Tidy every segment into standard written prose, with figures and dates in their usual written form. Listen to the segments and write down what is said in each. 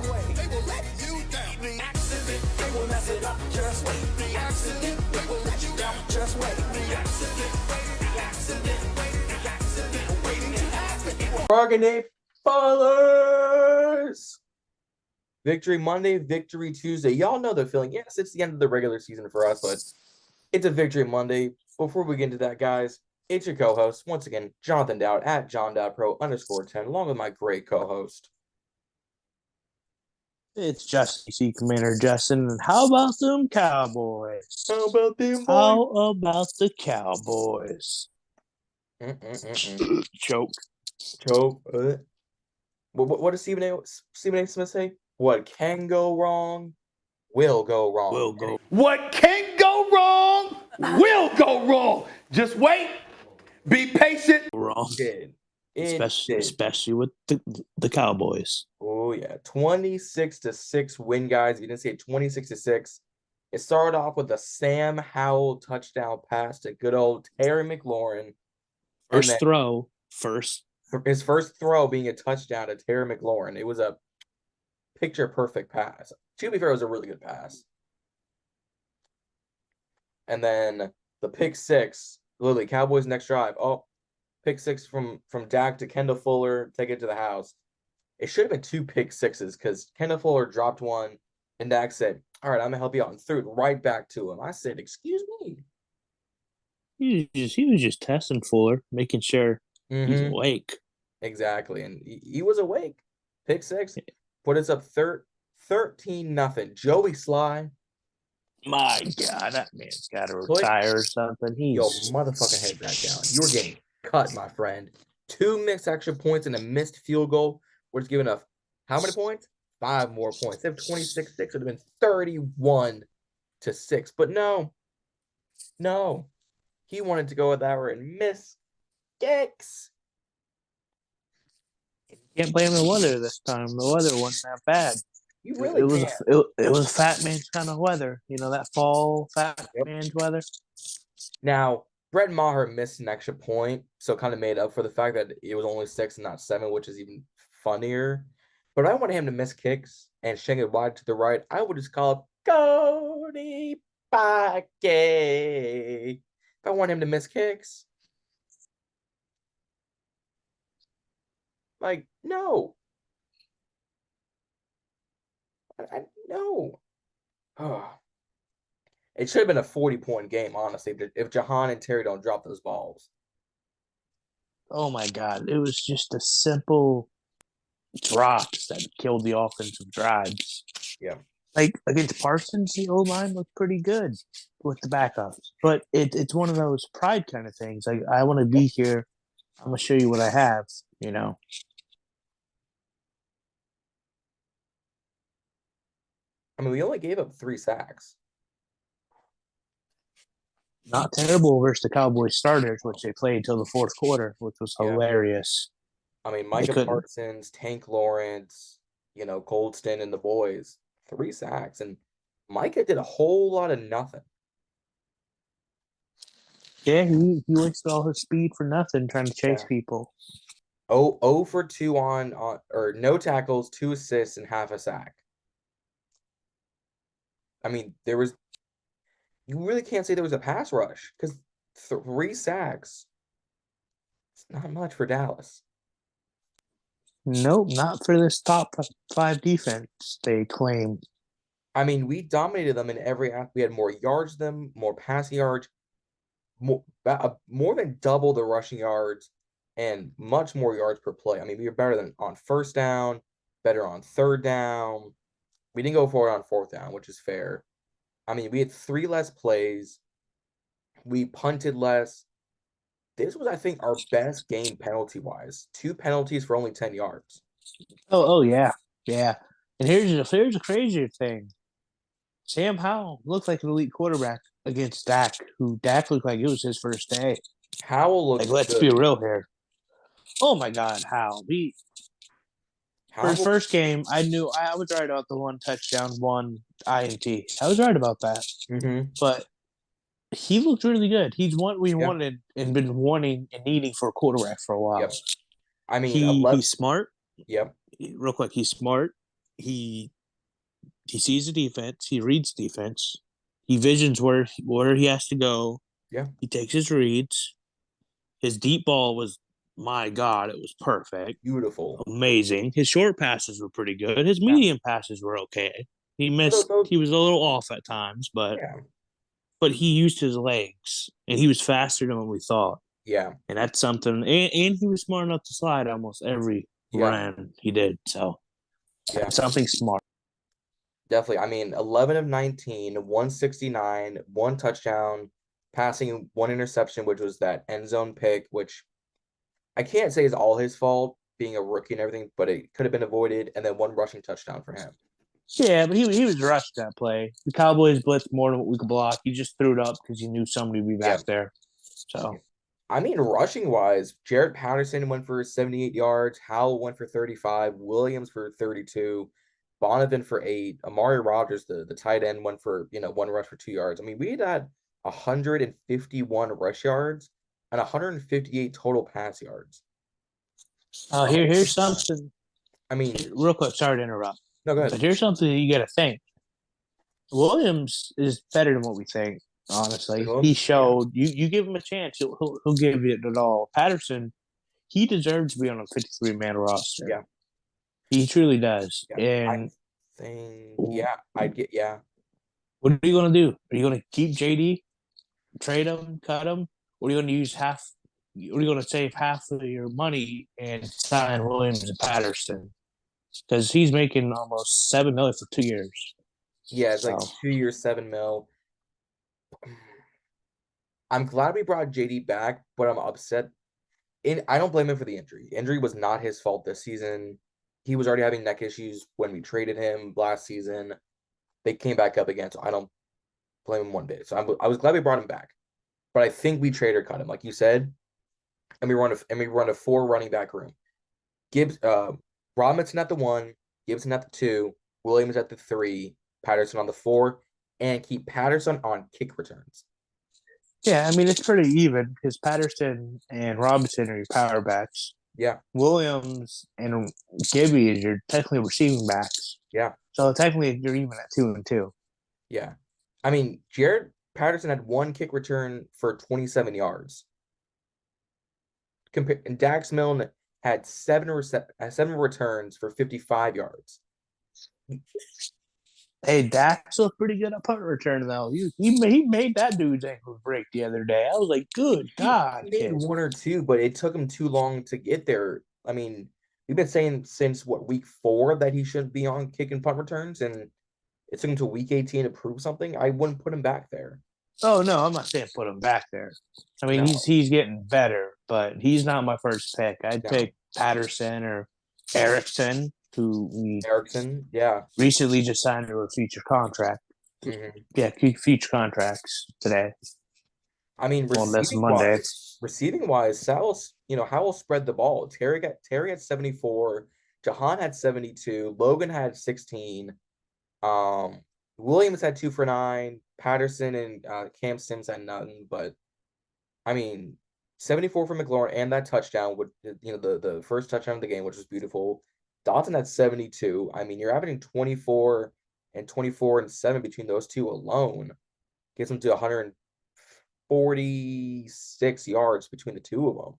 way. They will let you down. The accident, they will mess it up. Just wait. The accident, they will let you down. Just wait. The accident, the accident, the accident, waiting to happen. Burgundy Ballers! Victory Monday, Victory Tuesday. Y'all know the feeling. Yes, it's the end of the regular season for us, but it's a Victory Monday. Before we get into that, guys, it's your co-host, once again, Jonathan Dowd, at JohnDowdPro_10, along with my great co-host. It's Justin, Commander Justin. And how about them Cowboys? How about them, boys? How about the Cowboys? Choke. What does Stephen A. Smith say? What can go wrong will go wrong. What can go wrong will go wrong. Just wait. Be patient. Wrong. It did. Especially with the Cowboys. Oh, yeah. 26-6 win, guys. You didn't say 26-6. It started off with a Sam Howell touchdown pass to good old Terry McLaurin. His first throw being a touchdown to Terry McLaurin. It was a picture-perfect pass. To be fair, it was a really good pass. And then the pick six, literally, Cowboys' next drive. Oh, pick six from Dak to Kendall Fuller, take it to the house. It should have been two pick sixes because Kendall Fuller dropped one, and Dak said, all right, I'm going to help you out, and threw it right back to him. I said, excuse me. He was just testing Fuller, making sure he's awake. Exactly, and he was awake. Pick six, put us up 13-0. Joey Sly. My God, that man's got to retire or something. Yo, motherfucking head back down. You're getting cut, my friend. 2 missed extra points and a missed field goal. We're just giving up how many points? 5 more points. They have 26-6. It would have been 31-6. But no. He wanted to go with that and miss kicks. Can't blame the weather this time. The weather wasn't that bad. You really can't. It was fat man's kind of weather. You know, that fall fat man's weather. Now, Brett Maher missed an extra point, so kind of made up for the fact that it was only 6 and not 7, which is even funnier. But I wanted him to miss kicks and shank it wide to the right. I would just call it Cody Pake. If I want him to miss kicks. Like, no. No. Oh. It should have been a 40-point game, honestly, if Jahan and Terry don't drop those balls. Oh, my God. It was just a simple drops that killed the offensive drives. Yeah. Like, against Parsons, the O-line looked pretty good with the backups. But it's one of those pride kind of things. Like, I want to be here. I'm going to show you what I have, you know. I mean, we only gave up 3 sacks. Not terrible versus the Cowboys starters, which they played until the fourth quarter, which was hilarious. I mean, Micah Parsons, Tank Lawrence, Colston and the boys, 3 sacks. And Micah did a whole lot of nothing. Yeah, he wasted all his speed for nothing trying to chase people. 0 for 2 or no tackles, 2 assists, and half a sack. I mean, you really can't say there was a pass rush because 3 sacks, it's not much for Dallas. Nope, not for this top 5 defense, they claim. I mean, we dominated them in every – we had more yards than them, more passing yards, more than double the rushing yards, and much more yards per play. I mean, we were better than on first down, better on third down. We didn't go for it on fourth down, which is fair. I mean, we had 3 less plays. We punted less. This was, I think, our best game penalty-wise. 2 penalties for only 10 yards. Oh yeah. Yeah. And here's a crazier thing. Sam Howell looked like an elite quarterback against Dak, who Dak looked like it was his first day. Howell looked let's be real here. Oh, my God, Howell. For his first game, I knew I was right about the 1 touchdown, 1 INT. I was right about that. Mm-hmm. But he looked really good. He's what we wanted and been wanting and needing for a quarterback for a while. Yep. I mean, he's smart. Yep. Real quick, he's smart. he sees the defense, he reads defense, he visions where he has to go. Yeah. He takes his reads. His deep ball was, my God, it was perfect. Beautiful. Amazing. His short passes were pretty good. His Yeah. medium passes were okay. He missed. He was a little off at times, but Yeah. he used his legs, and he was faster than what we thought. Yeah. And that's something. And he was smart enough to slide almost every Yeah. run he did. So Yeah. something smart. Definitely. I mean, 11 of 19, 169, one touchdown, passing one interception, which was that end zone pick, which I can't say is all his fault, being a rookie and everything, but it could have been avoided, and then one rushing touchdown for him. Yeah, but he was rushed that play. The Cowboys blitzed more than what we could block. He just threw it up because he knew somebody would be back there. So I mean, rushing wise, Jarrett Patterson went for 78 yards, Howell went for 35, Williams for 32, Donovan for 8, Amari Rogers, the tight end, went for one rush for 2 yards. I mean, we had 151 rush yards and 158 total pass yards. here's something. I mean, real quick, sorry to interrupt. No, go But ahead. here's something you got to think. Williams is better than what we think. Honestly, he showed you give him a chance, he'll give you it all. Patterson, he deserves to be on a 53-man roster. Yeah, he truly does. Yeah. And I think, I'd get What are you gonna do? Are you gonna keep JD, trade him, cut him? Or are you gonna use half? Are you gonna save half of your money and sign Williams and Patterson? Because he's making almost $7 million for 2 years. Yeah, it's like 2 years, $7 million. I'm glad we brought JD back, but I'm upset. I don't blame him for the injury. The injury was not his fault this season. He was already having neck issues when we traded him last season. They came back up again, so I don't blame him one bit. So I was glad we brought him back, but I think we trade or cut him, like you said, and we run a 4 running back room. Robinson at the 1, Gibson at the 2, Williams at the 3, Patterson on the 4, and keep Patterson on kick returns. Yeah, I mean, it's pretty even because Patterson and Robinson are your power backs. Yeah. Williams and Gibby is your technically receiving backs. Yeah. So technically you're even at 2 and 2. Yeah. I mean, Jared Patterson had 1 kick return for 27 yards. And Dax Milne had 7 returns for 55 yards. Hey, Dax looked pretty good at punt return, though. He made that dude's ankles break the other day. I was like, good God. He made 1 or 2, but it took him too long to get there. I mean, we've been saying since, week 4 that he shouldn't be on kick and punt returns, and it took him to week 18 to prove something. I wouldn't put him back there. Oh, no, I'm not saying put him back there. I mean, he's getting better, but he's not my first pick. I'd take Patterson or Erickson, who we recently just signed to a future contract. Mm-hmm. Yeah, future contracts today. I mean, receiving wise, Howell spread the ball. Terry had 74, Jahan had 72, Logan had 16, Williams had 2 for 9, Patterson and Cam Sims had nothing. But I mean, 74 for McLaurin and that touchdown would the first touchdown of the game, which was beautiful. Dotson had 72. I mean, you're averaging 24 and 7 between those two alone. Gets them to 146 yards between the two of them.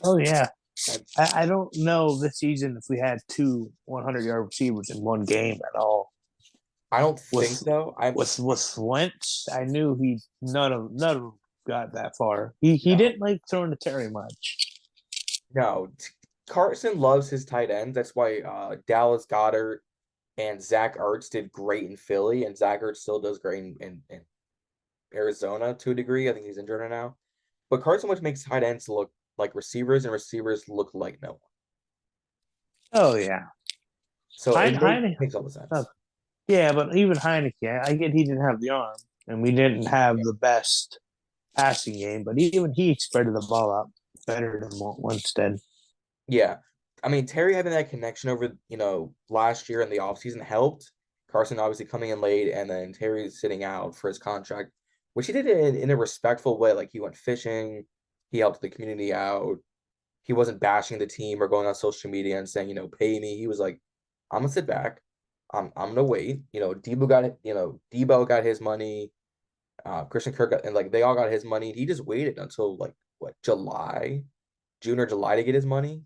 Oh, yeah. I don't know this season if we had 2 100-yard receivers in one game at all. I don't think so. With Wentz, I knew none of them got that far. He didn't like throwing to Terry much. No, Carson loves his tight ends. That's why Dallas Goedert and Zach Ertz did great in Philly, and Zach Ertz still does great in Arizona to a degree. I think he's injured now. But Carson Wentz makes tight ends look like receivers, and receivers look like no one. Oh, yeah. So it makes all the sense. Yeah, but even Heineke, I get he didn't have the arm, and we didn't have the best passing game, but even he spread the ball out better than Wentz did. Yeah. I mean, Terry having that connection over, last year in the offseason helped. Carson obviously coming in late, and then Terry sitting out for his contract, which he did in a respectful way. Like, he went fishing. He helped the community out. he wasn't bashing the team or going on social media and saying, pay me. He was like, I'm gonna sit back. I'm gonna wait. Debo got his money. Christian Kirk got, and like they all got his money. He just waited until like what, June or July to get his money.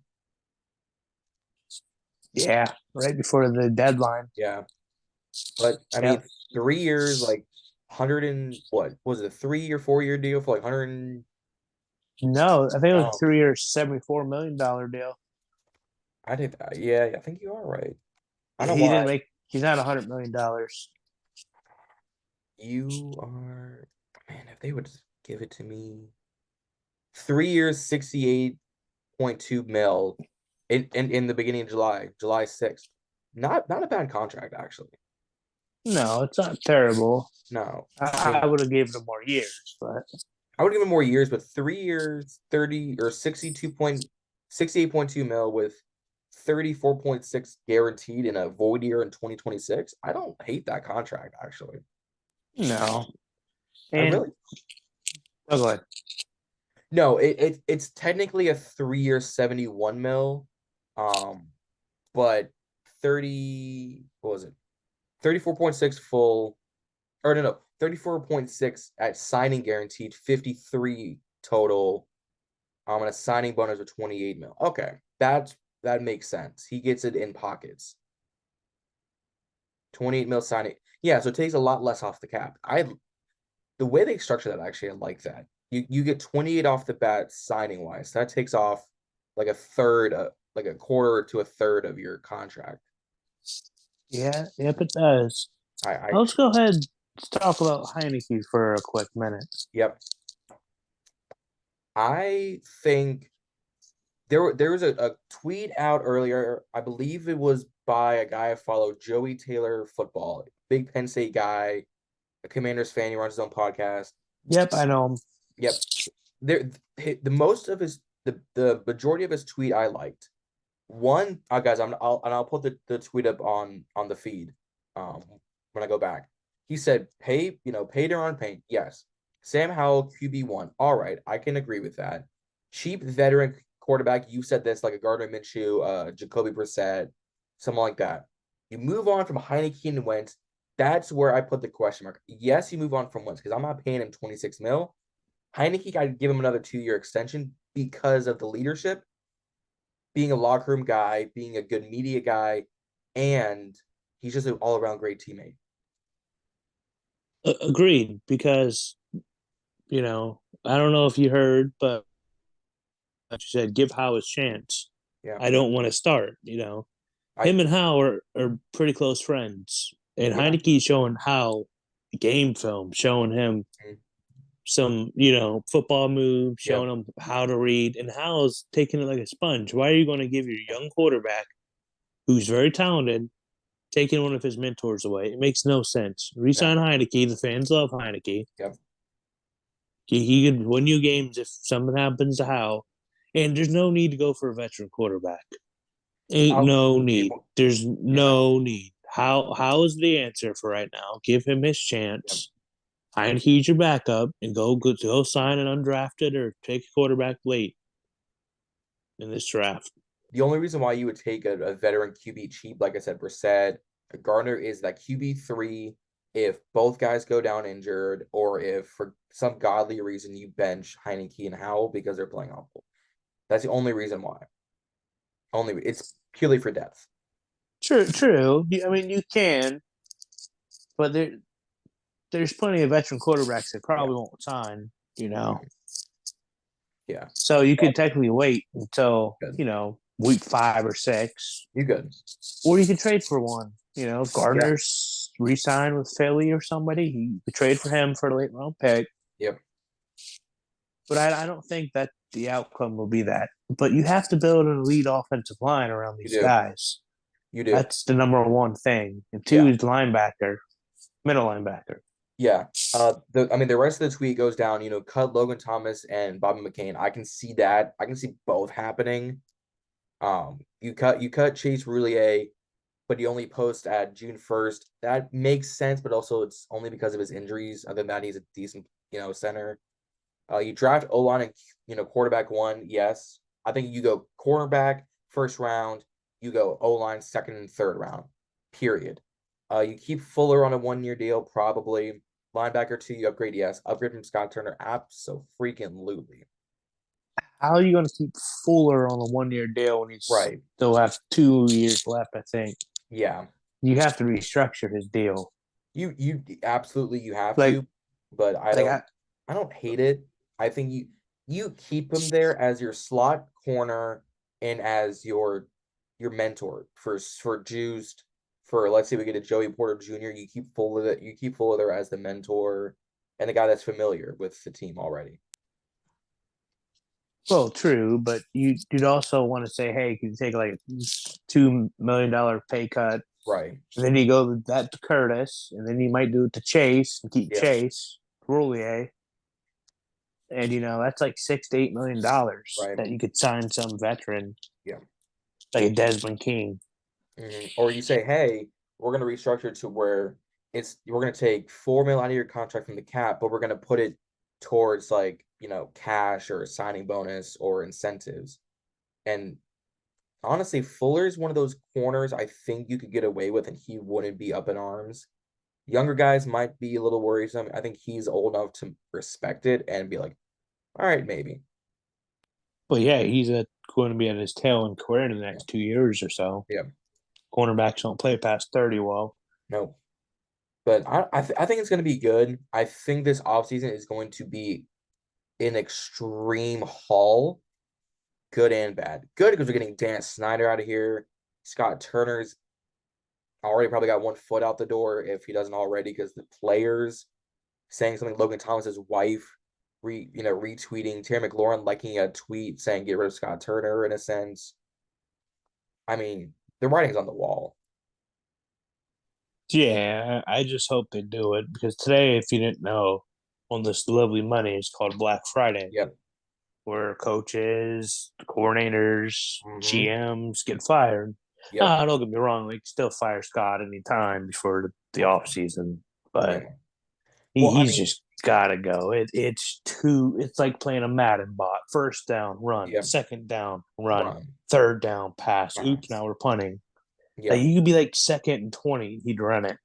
Yeah, right before the deadline. Yeah. But I mean, 3 years, like 100 and what was it, a 3 or 4 year deal for like 100? No, I think it was Oh, a 3 year, $74 million deal. I did that. Yeah, I think you are right. I don't know He didn't why make. He's not $100 million. you are. Man, if they would just give it to me, 3 years, 68.2 mil, in the beginning of July 6th. Not a bad contract actually. No, it's not terrible. No, I would have given him more years, but I would give him more years, but 3 years, 30 or 68.2 mil with 34.6 guaranteed in a void year in 2026. I don't hate that contract actually. no. I And really go ahead. no, it's technically a 3 year 71 mil. But 30, what was it? 34.6 full, or no, 34.6 at signing guaranteed, 53 total. And a signing bonus of 28 mil. Okay, that makes sense. He gets it in pockets. 28 mil signing. Yeah, so it takes a lot less off the cap. The way they structure that, actually, I like that. You get 28 off the bat signing wise. That takes off like a third, like a quarter to a third of your contract. Yeah, yep, it does. Let's go ahead and talk about Heineke for a quick minute. Yep. I think there was a tweet out earlier. I believe it was by a guy I follow, Joey Taylor Football, big Penn State guy, a Commanders fan. He runs his own podcast. Yep, I know him. Yep. The majority of his tweet I liked. One, guys, I'll put the tweet up on the feed when I go back. He said, pay Daron Payne. Yes. Sam Howell, QB1. All right, I can agree with that. Cheap veteran quarterback. You said this, like a Gardner Minshew, Jacoby Brissett, something like that. You move on from Heineke and Wentz. That's where I put the question mark. Yes, you move on from Wentz because I'm not paying him 26 mil. Heineke, I'd give him another 2 year extension because of the leadership, being a locker room guy, being a good media guy, and he's just an all around great teammate. Agreed, because I don't know if you heard, but you said give Howe his chance. Yeah, I don't want to start. Him and Howe are pretty close friends, and Heineke's showing Howe game film, showing him some football moves, showing him how to read, and Howe's taking it like a sponge. Why are you going to give your young quarterback, who's very talented, taking one of his mentors away? It makes no sense. Resign Heineke. The fans love Heineke. Yep. He could win you games if something happens to Howe. And there's no need to go for a veteran quarterback. No need. There's no need. How is the answer for right now? Give him his chance. Heineke's your backup, and go sign an undrafted or take a quarterback late in this draft. The only reason why you would take a veteran QB cheap, like I said, Brissett, Gardner, is that QB3 if both guys go down injured, or if for some godly reason you bench Heineke and Howell because they're playing awful. That's the only reason why. It's purely for depth. True. I mean, you can, but there's plenty of veteran quarterbacks that probably won't sign. Yeah. So you could technically wait until week 5 or 6. You could. Or you could trade for one. Gardner's re-signed with Philly or somebody. You could trade for him for a late round pick. Yep. But I don't think that the outcome will be that. But you have to build an elite offensive line around these guys. You do. That's the number one thing. And 2 is linebacker, middle linebacker. Yeah. The rest of the tweet goes down, cut Logan Thomas and Bobby McCain. I can see that. I can see both happening. You cut Chase Roulier, but you only post at June 1st. That makes sense, but also it's only because of his injuries. Other than that, he's a decent, center. You draft O-line and, quarterback 1, yes. I think you go cornerback first round, you go O-line second and third round, period. You keep Fuller on a 1-year deal, probably. Linebacker 2, you upgrade, yes. Upgrade from Scott Turner, absolutely. How are you going to keep Fuller on a 1-year deal when he's Right. still have 2 years left? I think Yeah. you have to restructure his deal. You absolutely you have Like- to, but I Like don't hate it. I think you keep him there as your slot corner and as your mentor for Juiced. For let's say we get a Joey Porter Jr., you keep Fuller there as the mentor and the guy that's familiar with the team already. well, true, but you'd also want to say, hey, can you take like $2 million pay cut? Right. And then you go that to Curtis, and then you might do it to Chase and keep Yeah. Chase, Roulier. And that's like $6 to $8 million Right. that you could sign some veteran. Yeah. Like a Desmond King. Or you say, hey, we're going to restructure it to where we're going to take $4 million out of your contract from the cap, but we're going to put it towards like, cash or signing bonus or incentives. And honestly, Fuller is one of those corners I think you could get away with and he wouldn't be up in arms. Younger guys might be a little worrisome. I think he's old enough to respect it and be like, all right, maybe. But yeah, he's going to be at his tail end career in the next 2 years or so. Yeah. Cornerbacks don't play past 30 well. No. But I think it's going to be good. I think this offseason is going to be an extreme haul, good and bad. Good because we're getting Dan Snyder out of here. Scott Turner's already probably got 1 foot out the door if he doesn't already, because the players saying something. Logan Thomas's wife retweeting, Terry McLaurin liking a tweet saying get rid of Scott Turner in a sense. I mean, the writing's on the wall. Yeah, I just hope they do it because today, if you didn't know, on this lovely Monday, it's called Black Friday. Yep. Where coaches, coordinators, Mhm. GMs get fired. Yep. Don't get me wrong, they can still fire Scott anytime before the off season, but Yeah. he's just gotta go. It's like playing a Madden bot. First down, run. Yep. Second down, run. Run. Third down, pass. Pass. Oops, now we're punting. Yeah. Like you could be like 2nd and 20, he'd run it.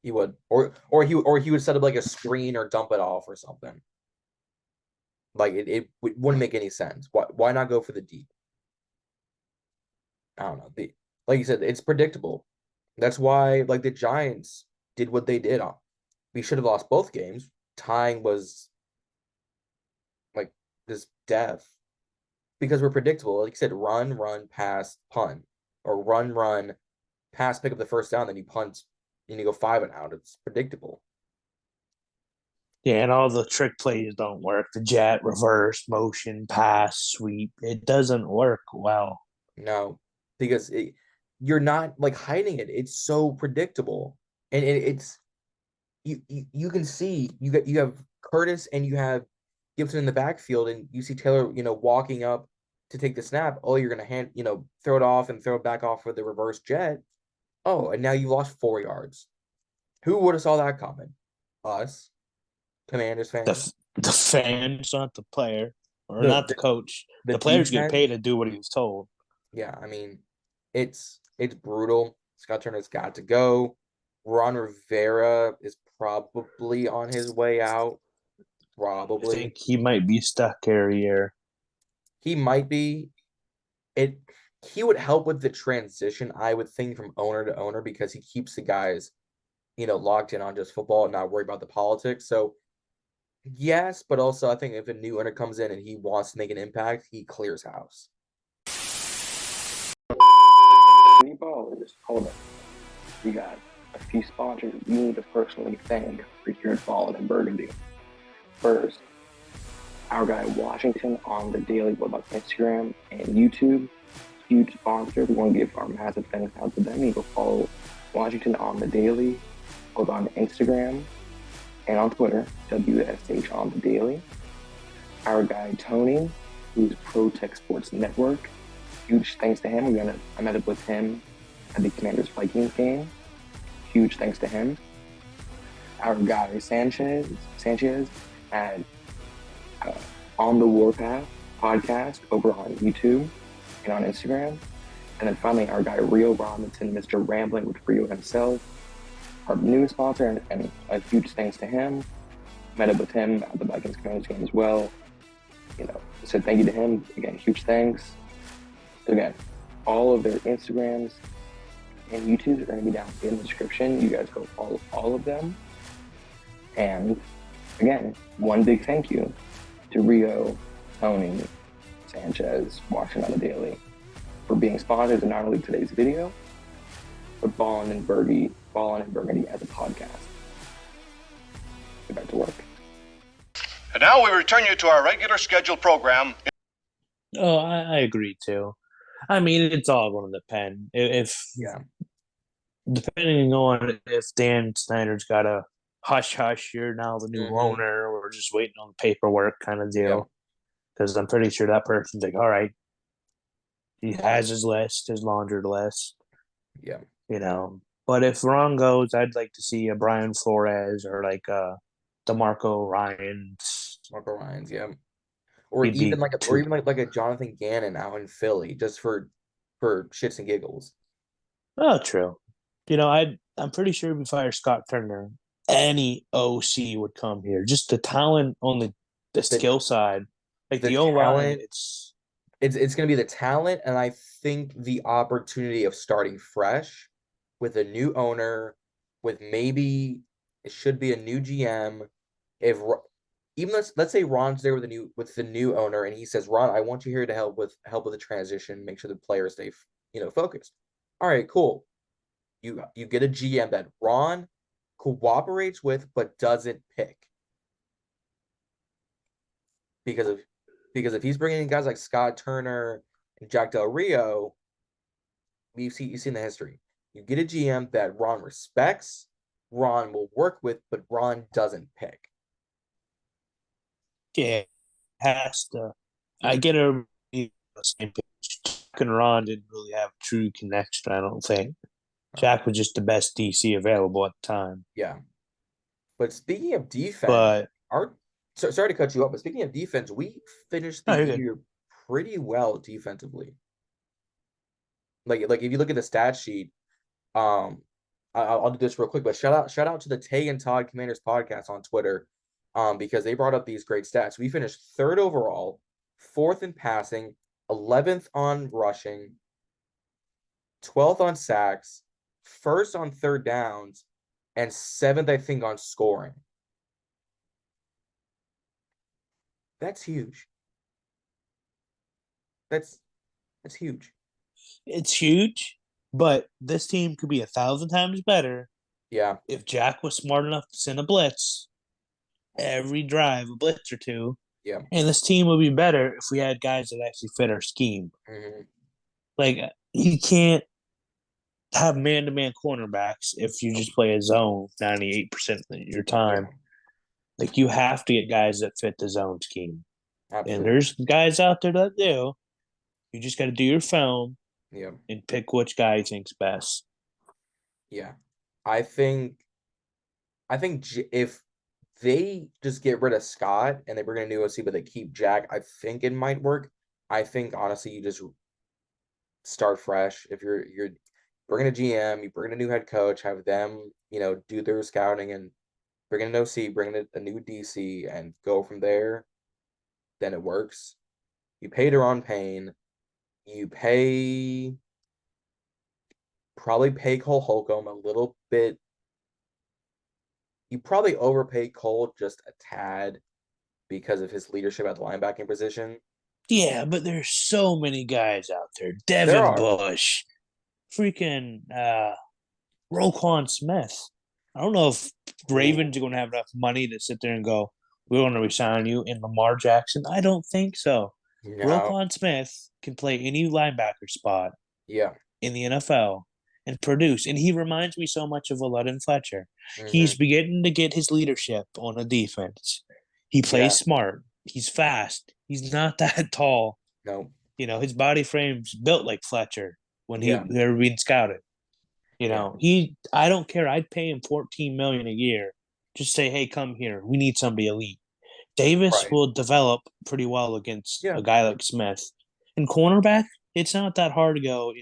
He would. Or he would set up like a screen or dump it off or something. Like it wouldn't make any sense. Why not go for the deep? I don't know. Like you said, it's predictable. That's why like the Giants did what they did. We should have lost both games. Tying was like this death because we're predictable. Like you said, run, pass, punt, or run, pass, pick up the first down, then you punt and you go 5 and out. It's predictable. Yeah, and all the trick plays don't work. The jet, reverse, motion, pass, sweep. It doesn't work well. No, because you're not like hiding it. It's so predictable, and it's you can see you have Curtis and you have Gibson in the backfield, and you see Taylor walking up to take the snap. Oh, you're gonna throw it off and throw it back off with the reverse jet. Oh, and now you lost 4 yards. Who would have saw that coming? Us, Commanders fans. The fans, not the player, or The- not the coach. The players get defense. paid to do what he was told. Yeah, I mean, it's brutal. Scott Turner's got to go. Ron Rivera is probably on his way out. I Probably. think he might be stuck here a year. He might be. He would help with the transition, I would think, from owner to owner because he keeps the guys, locked in on just football and not worry about the politics. So yes, but also I think if a new owner comes in and he wants to make an impact, he clears house. Ballers, hold up. We got a few sponsors we need to personally thank for here at Ballin and Burgundy. First, our guy Washington on the Daily, both on Instagram and YouTube. Huge sponsor. We want to give our massive thanks out to them. You can follow Washington on the Daily, both on Instagram and on Twitter, WSH on the Daily. Our guy Tony, who's Pro Tech Sports Network. Huge thanks to him. I met up with him at the Commanders Vikings game. Huge thanks to him. Our guy Sanchez at On the Warpath podcast over on YouTube and on Instagram. And then finally, our guy Rio Robinson, Mr. Rambling with Rio himself, our new sponsor, and a huge thanks to him. Met up with him at the Vikings Commanders game as well. Said thank you to him. Again, huge thanks. Again, all of their Instagrams and YouTubes are going to be down in the description. You guys go follow all of them. And again, one big thank you to Rio, Tony, Sanchez, watching on the daily for being sponsors of not only today's video, but Ballin and Burgundy as a podcast. Get back to work. And now we return you to our regular scheduled program. Oh, I agree too. I mean, it's all going to depend. Depending on if Dan Snyder's got a hush, you're now the new owner, or just waiting on the paperwork kind of deal. Because I'm pretty sure that person's like, all right, he has his list, his laundry list. Yeah. But if Ron goes, I'd like to see a Brian Flores or like DeMarco Ryans. Marco Ryans, yeah. Or even like a Jonathan Gannon out in Philly, just for shits and giggles. Oh, true. I'm pretty sure if we fire Scott Turner, any OC would come here. Just the talent on the skill side, like the O-line, it's going to be the talent, and I think the opportunity of starting fresh with a new owner, with maybe it should be a new GM. If even let's say Ron's there with the new owner, and he says, Ron, I want you here to help with the transition, make sure the players stay focused. All right, cool. You get a GM that Ron cooperates with but doesn't pick. Because if he's bringing in guys like Scott Turner and Jack Del Rio, you've seen the history. You get a GM that Ron respects, Ron will work with, but Ron doesn't pick. Yeah, has to. I get a same page. Jack and Ron didn't really have a true connection, I don't think. Jack was just the best DC available at the time. Yeah. But speaking of defense, sorry to cut you off, but speaking of defense, we finished the year pretty well defensively. Like if you look at the stat sheet, I'll do this real quick, but shout out to the Tay and Todd Commanders podcast on Twitter, because they brought up these great stats. We finished 3rd overall, 4th in passing, 11th on rushing, 12th on sacks, 1st on 3rd downs, and 7th, I think, on scoring. That's huge. That's huge. It's huge, but this team could be 1,000 times better. Yeah. If Jack was smart enough to send a blitz every drive, a blitz or two. Yeah. And this team would be better if we had guys that actually fit our scheme. Mm-hmm. Like, you can't have man-to-man cornerbacks if you just play a zone 98% of your time. Yeah. Like, you have to get guys that fit the zone scheme. Absolutely. And there's guys out there that do. You just got to do your film and pick which guy you think's best. Yeah. I think if they just get rid of Scott and they bring in a new OC, but they keep Jack, I think it might work. I think, honestly, you just start fresh. If you're bringing a GM, you bring in a new head coach, have them, do their scouting, and bring in an OC, bring in a new DC, and go from there, then it works. You pay Deron Payne. You probably pay Cole Holcomb a little bit. You probably overpay Cole just a tad because of his leadership at the linebacking position. Yeah, but there's so many guys out there. Devin Bush, freaking Roquan Smith. I don't know if Ravens are going to have enough money to sit there and go, we're going to resign you. And Lamar Jackson, I don't think so. No. Roquan Smith can play any linebacker spot in the NFL and produce. And he reminds me so much of Aluden Fletcher. Mm-hmm. He's beginning to get his leadership on a defense. He plays smart. He's fast. He's not that tall. No. His body frame's built like Fletcher when they were being scouted. I don't care. I'd pay him $14 million a year. Just say, hey, come here. We need somebody elite. Davis Right. will develop pretty well against Yeah. a guy like Smith. And cornerback, it's not that hard to go,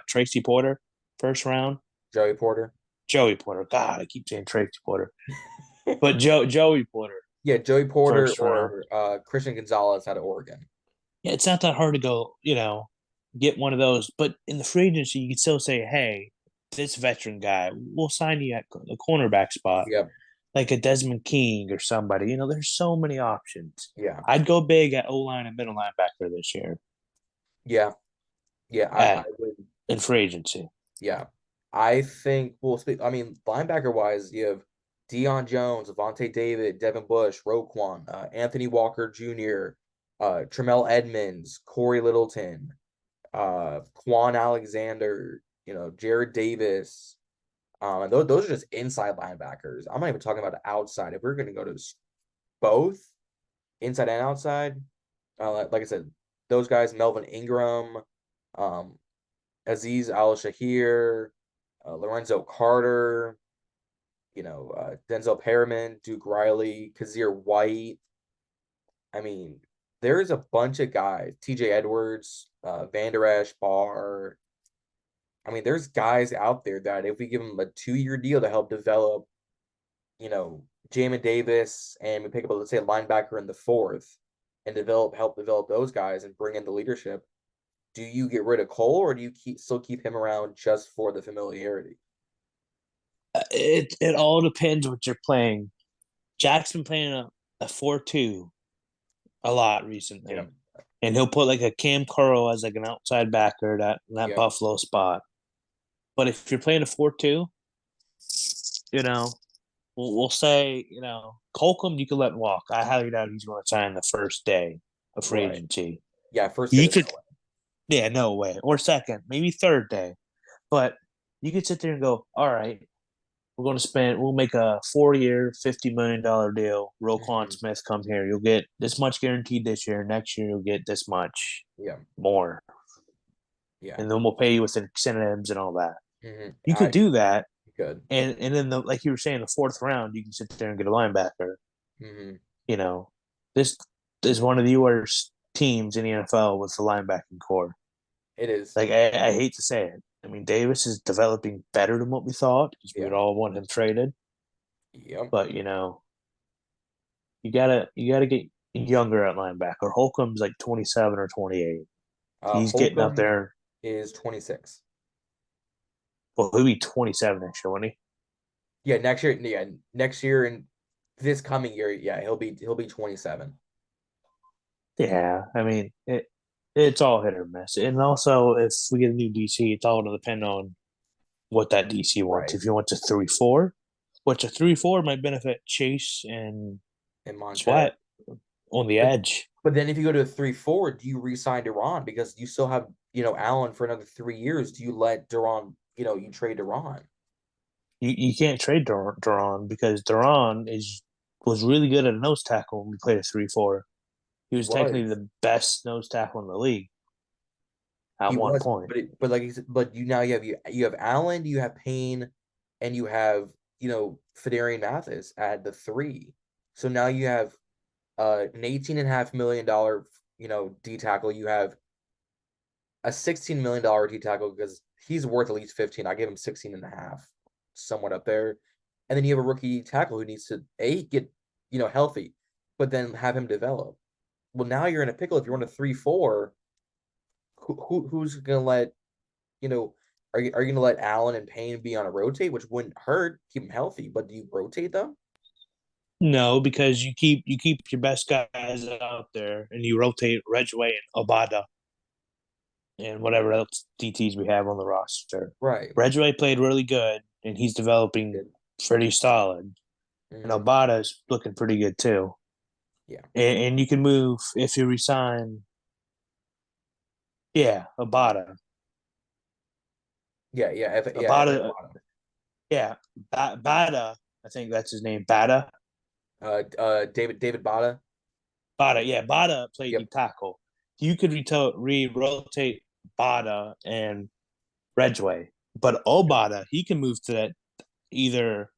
Tracy Porter, first round. Joey Porter. Joey Porter. God, I keep saying Tracy Porter. But Joey Porter, Yeah, Joey Porter first round. or Christian Gonzalez out of Oregon. Yeah, it's not that hard to go, get one of those. But in the free agency, you can still say, hey, this veteran guy, we'll sign you at the cornerback spot, Yep. like a Desmond King or somebody. There's so many options. Yeah. I'd go big at O-line and middle linebacker this year Yeah. Yeah. I would. in free agency. Yeah. I think linebacker wise, you have Deion Jones, Avonte David, Devin Bush, Roquan, Anthony Walker Jr., Tremel Edmonds, Corey Littleton, Quan Alexander, Jared Davis. And those are just inside linebackers. I'm not even talking about outside. If we're going to go to both inside and outside, like I said, those guys, Melvin Ingram, Aziz Al-Shahir, Lorenzo Carter, Denzel Perriman, Duke Riley, Kazir White. I mean, there's a bunch of guys. TJ Edwards, Van Der Esch, Barr. I mean, there's guys out there that if we give them a 2-year deal to help develop, Jamin Davis, and we pick up, let's say, a linebacker in the 4th and help develop those guys and bring in the leadership, do you get rid of Cole or do you still keep him around just for the familiarity? It all depends what you're playing. Jack's been playing a 4-2 a lot recently. Yeah. And he'll put like a Cam Curl as like an outside backer that Yeah. Buffalo spot. But if you're playing a 4-2, we'll say, Colcom you can let walk. I highly doubt he's going to sign the first day of free Right. agency. Yeah, first You day. could, yeah, no way. Or second, maybe third day. But you could sit there and go, all right, we'll make a 4-year, $50 million deal. Roquan Smith comes here. You'll get this much guaranteed this year. Next year, you'll get this much more. Yeah. And then we'll pay you with incentives and all that. Mm-hmm. You could do that. Good. And then, like you were saying, the 4th round, you can sit there and get a linebacker. Mm-hmm. This is one of the worst teams in the NFL with the linebacking core. It is. Like, I hate to say it. I mean, Davis is developing better than what we thought because we would all want him traded. Yep. But, you gotta get younger at linebacker. Holcomb's like 27 or 28. He's getting up there. Is 26. Well, he'll be 27 next year, won't he? Yeah, next year. Yeah, next year and this coming year. Yeah, he'll be 27. Yeah, I mean it's all hit or miss, and also if we get a new DC, it's all going to depend on what that DC wants. Right. If you want a 3-4, which a 3-4 might benefit Chase and Montez. Sweat on the edge. But then if you go to a 3-4, do you re-sign Duran because you still have Allen for another 3 years? Do you let Duran? You trade Duran. You can't trade Duran because Duran was really good at a nose tackle when we played a 3-4. He was technically the best nose tackle in the league at one point. But like you have Allen, you have Payne, and you have Fedarian Mathis at the 3. So now you have an $18.5 million D tackle. You have a $16 million D tackle because he's worth at least 15. I gave him 16.5, somewhat up there. And then you have a rookie tackle who needs to get healthy, but then have him develop. Well, now you're in a pickle if you're on a 3-4. Who's gonna let are you gonna let Allen and Payne be on a rotate, which wouldn't hurt, keep them healthy, but do you rotate them? No, because you keep your best guys out there and you rotate Redway and Obada and whatever else DTs we have on the roster. Right. Redway played really good and he's developing pretty solid. Mm-hmm. And Obada's looking pretty good too. Yeah. And you can move if you resign. Yeah, Obada. Yeah. Obada. Yeah, Bada. I think that's his name. Bada. David Bada. Bada. Yeah, Bada played the tackle. You could re-rotate Bada and Redway, but Obada he can move to that either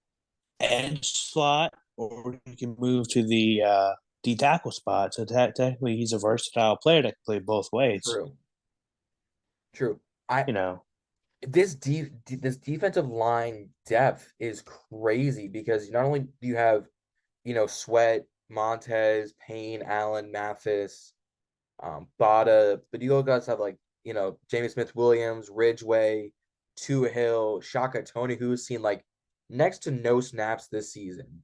edge slot or he can move to the D tackle spot. So technically, he's a versatile player that can play both ways. True. True. I You know, this defensive line depth is crazy because not only do you have, Sweat, Montez, Payne, Allen, Mathis, Bada, but you guys have like, James Smith Williams, Ridgeway, Hill, Shaka Tony, who's seen like next to no snaps this season.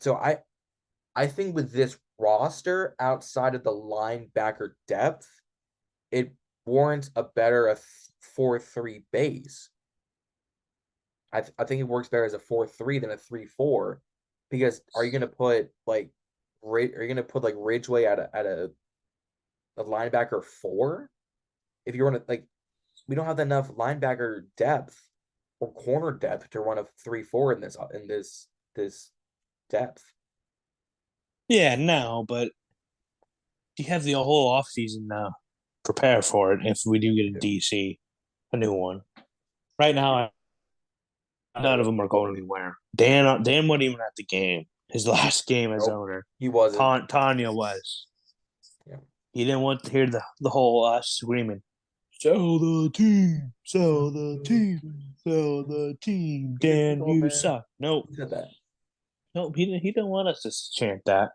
So I think with this roster outside of the linebacker depth, it warrants a better 4-3 base. I think it works better as a 4-3 than a 3-4 because are you gonna put like Ridgeway at a linebacker 4? If you want to like, we don't have enough linebacker depth or corner depth to run a 3-4 in this depth. yeah, no, but you have the whole offseason now. Prepare for it if we do get a DC, a new one. Right now, none of them are going anywhere. Dan wasn't even at the game. His last game as owner. He wasn't. Tanya was. Yeah. He didn't want to hear the whole screaming. Sell the team, sell the team, sell the team. Dan, you suck. Nope. He said that. Nope. He didn't want us to chant that.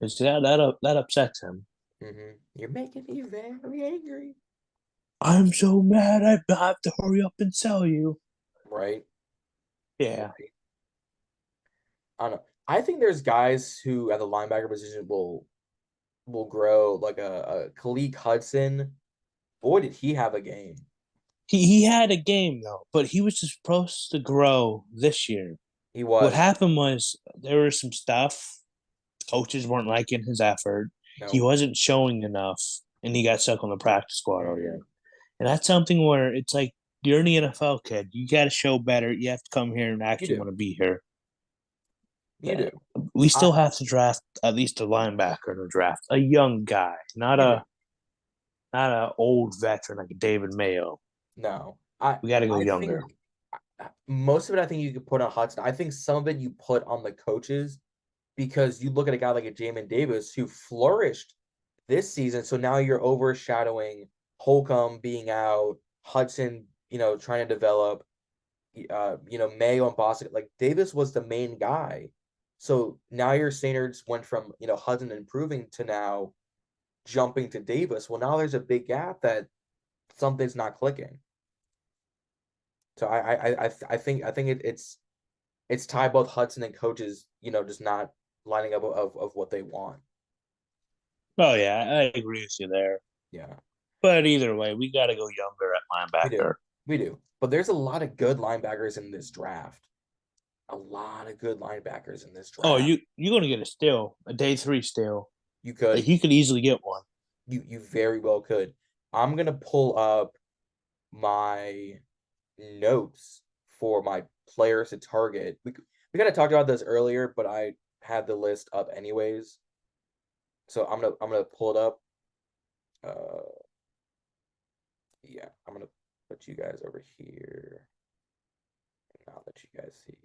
It's that upsets him. Mm-hmm. You're making me very angry. I'm so mad. I have to hurry up and sell you. Right. Yeah. I don't know. I think there's guys who at the linebacker position will grow, like a Khalid Hudson. Boy, did he have a game. He had a game though, but he was just supposed to grow this year. He was. What happened was there was some stuff. Coaches weren't liking his effort. No. He wasn't showing enough, and he got stuck on the practice squad all year. And that's something where it's like you're an NFL kid. You got to show better. You have to come here and actually want to be here. You do. We still have to draft at least a linebacker in the draft, a young guy, not a old veteran like a David Mayo. No, we got to go younger. Most of it, I think you could put on Hudson. I think some of it you put on the coaches because you look at a guy like a Jamin Davis who flourished this season. So now you're overshadowing Holcomb being out, Hudson, trying to develop, Mayo and Boston. Like Davis was the main guy. So now your standards went from, Hudson improving to now jumping to Davis. Well, now there's a big gap that something's not clicking. So I think it's tied both Hudson and coaches, just not lining up of what they want. Oh yeah, I agree with you there. Yeah. But either way, we got to go younger at linebacker. We do. But there's a lot of good linebackers in this draft. A lot of good linebackers in this draft. Oh, you're gonna get a steal, a day 3 steal. You could. Like, you could easily get one. You very well could. I'm gonna pull up my notes for my players to target. We kind of talked about this earlier, but I had the list up anyways. So I'm gonna pull it up. Yeah, I'm gonna put you guys over here. And I'll let you guys see.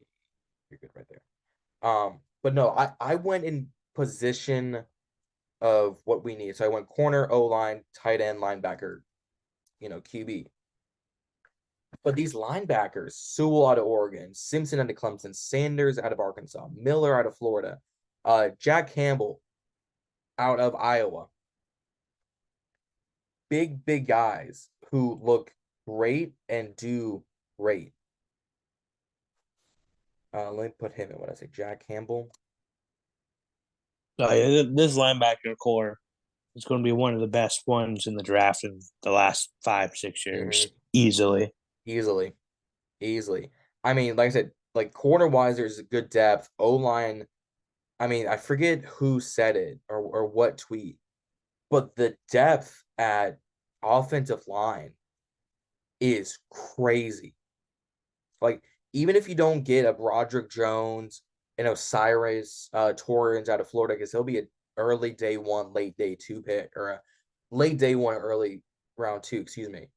You're good right there. But no, I went in position of what we need. So I went corner, O-line, tight end, linebacker, QB. But these linebackers, Sewell out of Oregon, Simpson out of Clemson, Sanders out of Arkansas, Miller out of Florida, Jack Campbell out of Iowa. Big guys who look great and do great. Let me put him in when I say Jack Campbell. Oh, yeah, this linebacker core is going to be one of the best ones in the draft in the last 5-6 years. Easily. I mean, like I said, like corner-wise, there's a good depth. O-line, I mean, I forget who said it or what tweet, but the depth at offensive line is crazy. Like, even if you don't get a Broderick Jones and Osiris Torrens out of Florida, because he'll be an early day 1, late day 2 pick, or a late day 1, early round 2, excuse me.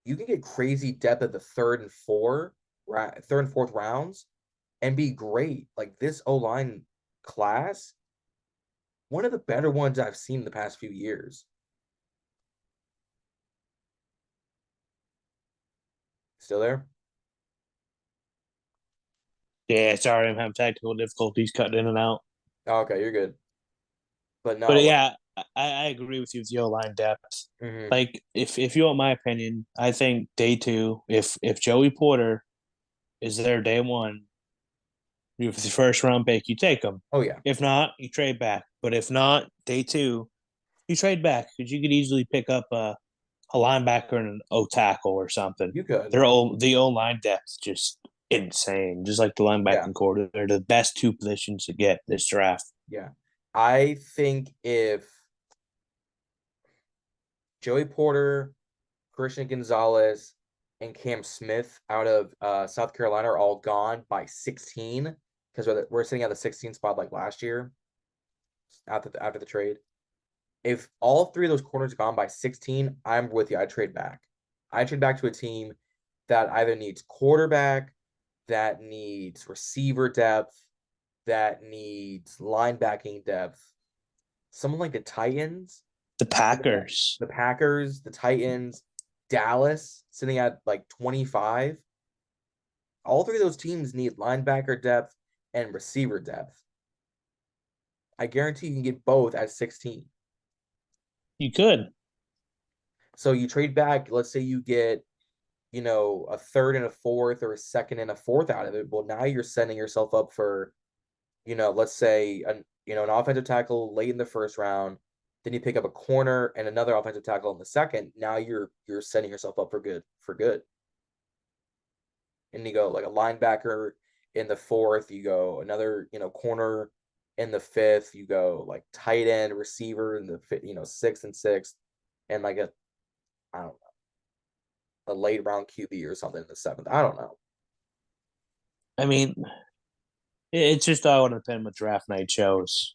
You can get crazy depth at the third and fourth rounds and be great. Like this O-line class one of the better ones I've seen in the past few years. Still there? Yeah, sorry, I'm having technical difficulties cutting in and out. Oh, okay, you're good. But no, But yeah, I agree with you with the O line depth. mhm. Like if you want my opinion, I think day two, if Joey Porter is there day one, if it's the first round pick, you take him. Oh yeah, If not, you trade back. But if not, day two, you trade back because you could easily pick up a linebacker and an O tackle or something. you could. The O line depth just insane. Just like the Yeah. linebacking core, they're the best two positions to get this draft. Yeah. I think if Joey Porter, Christian Gonzalez, and Cam Smith out of South Carolina are all gone by 16, because we're sitting at the 16 spot like last year after the trade. If all three of those corners are gone by 16, I'm with you. I trade back. I trade back to a team that either needs quarterback, that needs receiver depth, that needs linebacking depth. Someone like the Titans, The Packers. the Packers, the Titans, Dallas sitting at like 25. All three of those teams need linebacker depth and receiver depth. I guarantee you can get both at 16. You could. So you trade back, let's say you get, a third and a fourth or a second and a fourth out of it. Well, now you're setting yourself up for, let's say an offensive tackle late in the first round. Then you pick up a corner and another offensive tackle in the second. Now you're setting yourself up for good. And you go like a linebacker in the fourth, you go another, corner in the fifth, you go like tight end, receiver in the sixth and sixth, and like I don't know, a late round QB or something in the seventh. I don't know. I mean, it's just all going to depend what draft night shows.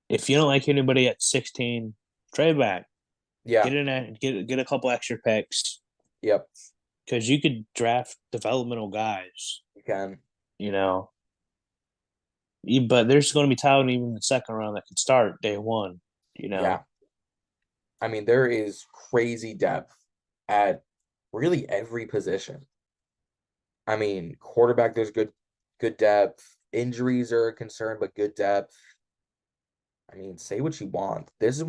If you don't like anybody at 16, trade back. Yeah. Get in and get a couple extra picks. Yep. Because you could draft developmental guys. You can. But there's going to be talent even in the second round that could start day one. Yeah. I mean, there is crazy depth at really every position. I mean, quarterback, there's good depth. Injuries are a concern, but good depth. I mean, say what you want. This is I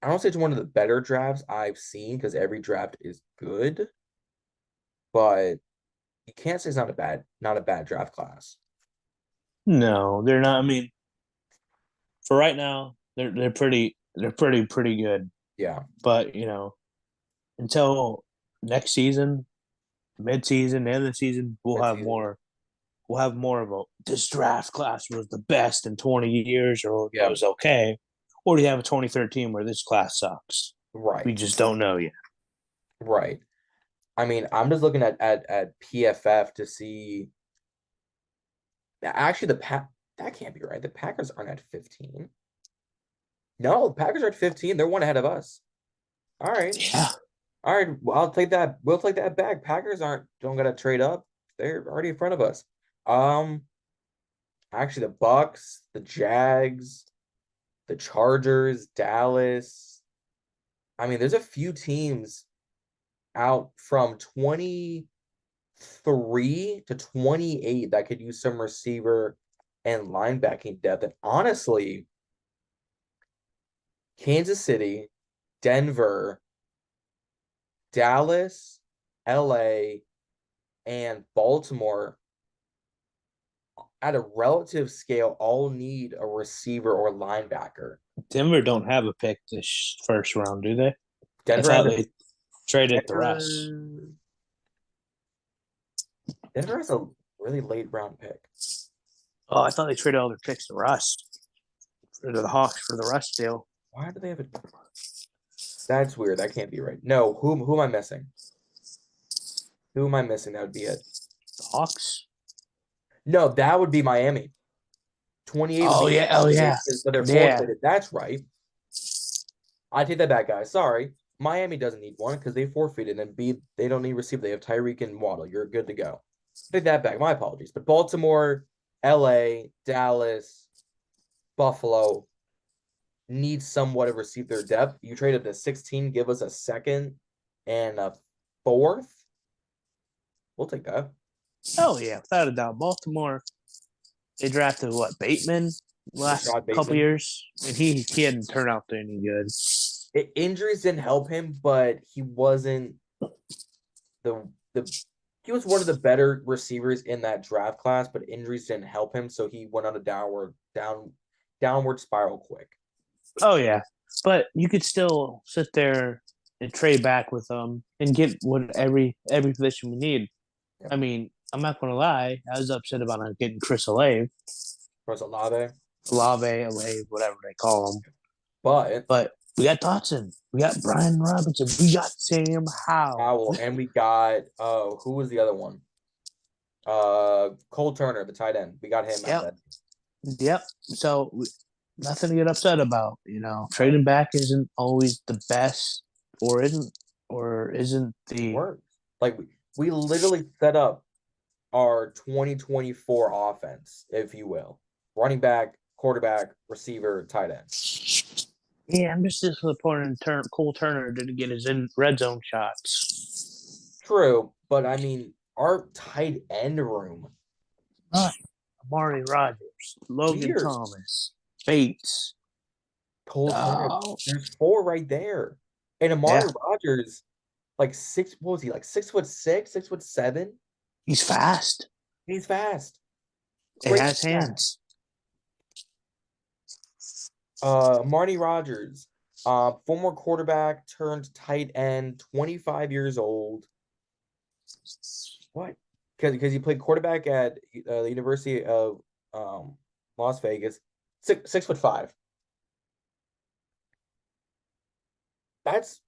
don't say it's one of the better drafts I've seen because every draft is good, but you can't say it's not a bad draft class. No, they're not. I mean, for right now, they're pretty good. Yeah. But until next season, mid-season, end of the season, we'll have more of a this draft class was the best in 20 years or it was okay. Or do you have a 2013 where this class sucks? Right. We just don't know yet. Right. I mean, I'm just looking at PFF to see. Actually, that can't be right. The Packers aren't at 15. No, the Packers are at 15. They're one ahead of us. All right. Yeah. All right. Well, I'll take that. We'll take that back. Packers don't gotta trade up. They're already in front of us. Actually, the Bucks, the Jags, the Chargers, Dallas. I mean, there's a few teams out from 23 to 28 that could use some receiver and linebacking depth. And honestly, Kansas City, Denver, Dallas, LA, and Baltimore at a relative scale all need a receiver or linebacker. Denver don't have a pick this first round, do they? Denver they traded the rest. Denver has a really late round pick. Oh, I thought they traded all their picks to Russ. For the Hawks for the Russ deal. Why do they have a? That's weird. That can't be right. No, who am I missing? Who am I missing? That would be it. The Hawks? No, that would be Miami. 28. Oh yeah. But they're forfeited. That's right. I take that back, guys. Sorry. Miami doesn't need one because they forfeited, and B, they don't need receiver. They have Tyreek and Waddle. You're good to go. Take that back. My apologies. But Baltimore, LA, Dallas, Buffalo needs somewhat to receive their depth. You trade up to 16, give us a second and a fourth. We'll take that. Oh yeah, without a doubt. Baltimore, they drafted what, Bateman last Rashad couple Bateman. years, and he hadn't turned out to any good. Injuries didn't help him, but he wasn't the he was one of the better receivers in that draft class, but injuries didn't help him, so he went on a downward spiral quick. Oh yeah, but you could still sit there and trade back with them and get what every position we need. Yeah. I mean, I'm not gonna lie, I was upset about not getting Chris Olave, Olave, whatever they call him. but We got Dotson, we got Brian Robinson, we got Sam Howell, and we got who was the other one? Cole Turner, the tight end. We got him at that. Yep. So nothing to get upset about. You know, trading back isn't always the best, or isn't the Works. Like we literally set up our 2024 offense, if you will. Running back, quarterback, receiver, tight end. Yeah, I'm just disappointed Cole Turner didn't get his red zone shots. True, but I mean, our tight end room. Amari Rogers, Logan Thomas, Bates, Cole Turner. There's 4 right there. And Amari Rogers, like 6, what was he, like 6'6", 6'7"? He's fast. He's fast. He has hands. Marty Rogers, former quarterback turned tight end, 25 years old. What? Because he played quarterback at the University of Las Vegas. 6'5". That's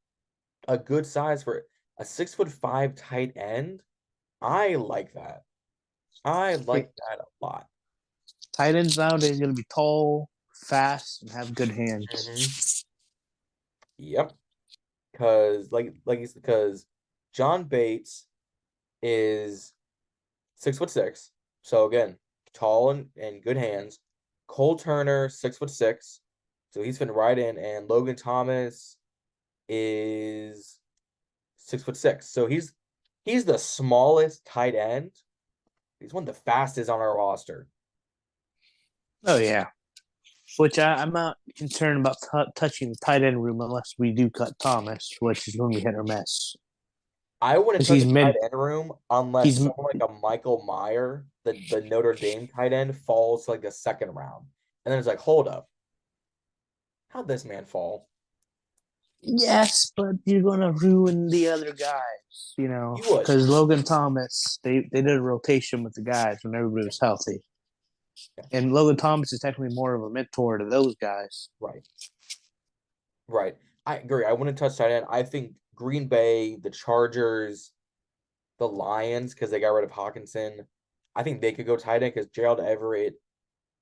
a good size for a 6'5" tight end. I like that. I like that a lot. Tight ends nowadays going to be tall, fast, and have good hands. Mm-hmm. Yep. Because John Bates is 6'6". So again, tall and good hands. Cole Turner, 6'6". So he's been right in, and Logan Thomas is 6'6". So he's the smallest tight end. He's one of the fastest on our roster. Oh yeah, which I'm not concerned about touching the tight end room unless we do cut Thomas, which is when we hit or miss. I wouldn't touch the tight end room unless someone like a Michael Meyer, the Notre Dame tight end, falls to like the second round. And then it's like, hold up. How'd this man fall? Yes, but you're gonna ruin the other guys, you know. Because Logan Thomas, they did a rotation with the guys when everybody was healthy. Yeah. And Logan Thomas is technically more of a mentor to those guys. Right. I agree. I wouldn't touch tight end. I think Green Bay, the Chargers, the Lions, because they got rid of Hawkinson, I think they could go tight end because Gerald Everett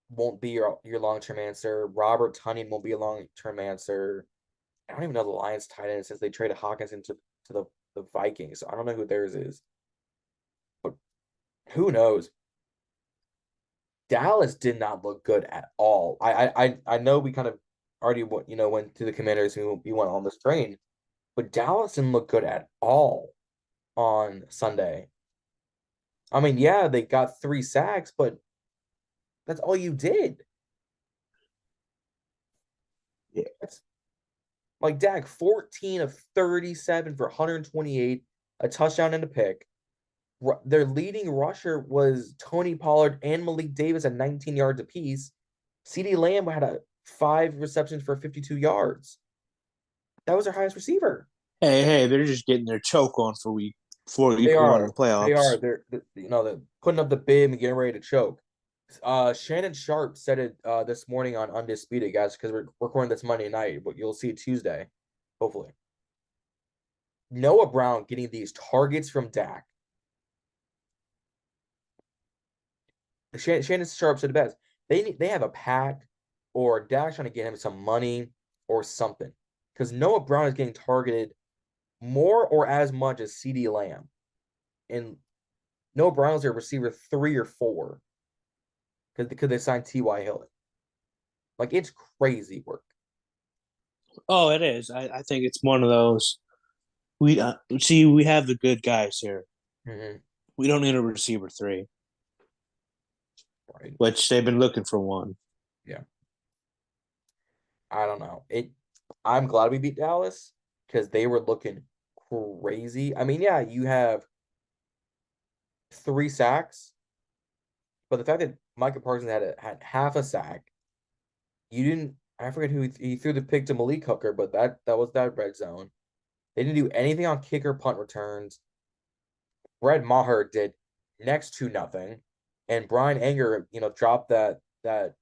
won't be your long-term answer. Robert Tonyan won't be a long-term answer. I don't even know the Lions tight end since they traded Hawkinson to the Vikings. So I don't know who theirs is. But who knows? Dallas did not look good at all. I know we kind of already went to the Commanders and we went on this train, but Dallas didn't look good at all on Sunday. I mean, yeah, they got 3 sacks, but that's all you did. Yeah. Like Dak, 14 of 37 for 128, a touchdown and a pick. Their leading rusher was Tony Pollard and Malik Davis at 19 yards apiece. CeeDee Lamb had 5 receptions for 52 yards. That was their highest receiver. Hey, they're just getting their choke on for week 4 in the playoffs. They are. They're putting up the bib and getting ready to choke. Shannon Sharp said it this morning on Undisputed, guys, because we're recording this Monday night, but you'll see it Tuesday, hopefully. Noah Brown getting these targets from Dak. Shannon Sharp said the best. They have a pack or Dak trying to get him some money or something. Because Noah Brown is getting targeted more or as much as CeeDee Lamb. And Noah Brown's their receiver 3 or 4. Because they signed T.Y. Hilton. Like it's crazy work. Oh, it is. I think it's one of those. We see we have the good guys here. Mhm. We don't need a receiver 3, Right. which they've been looking for one. Yeah. I don't know. I'm glad we beat Dallas because they were looking crazy. I mean, yeah, you have 3 sacks, but the fact that Micah Parsons had half a sack, you didn't. I forget who he threw the pick to Malik Hooker, but that was that red zone. They didn't do anything on kicker punt returns. Brett Maher did next to nothing, and Brian Anger, dropped that the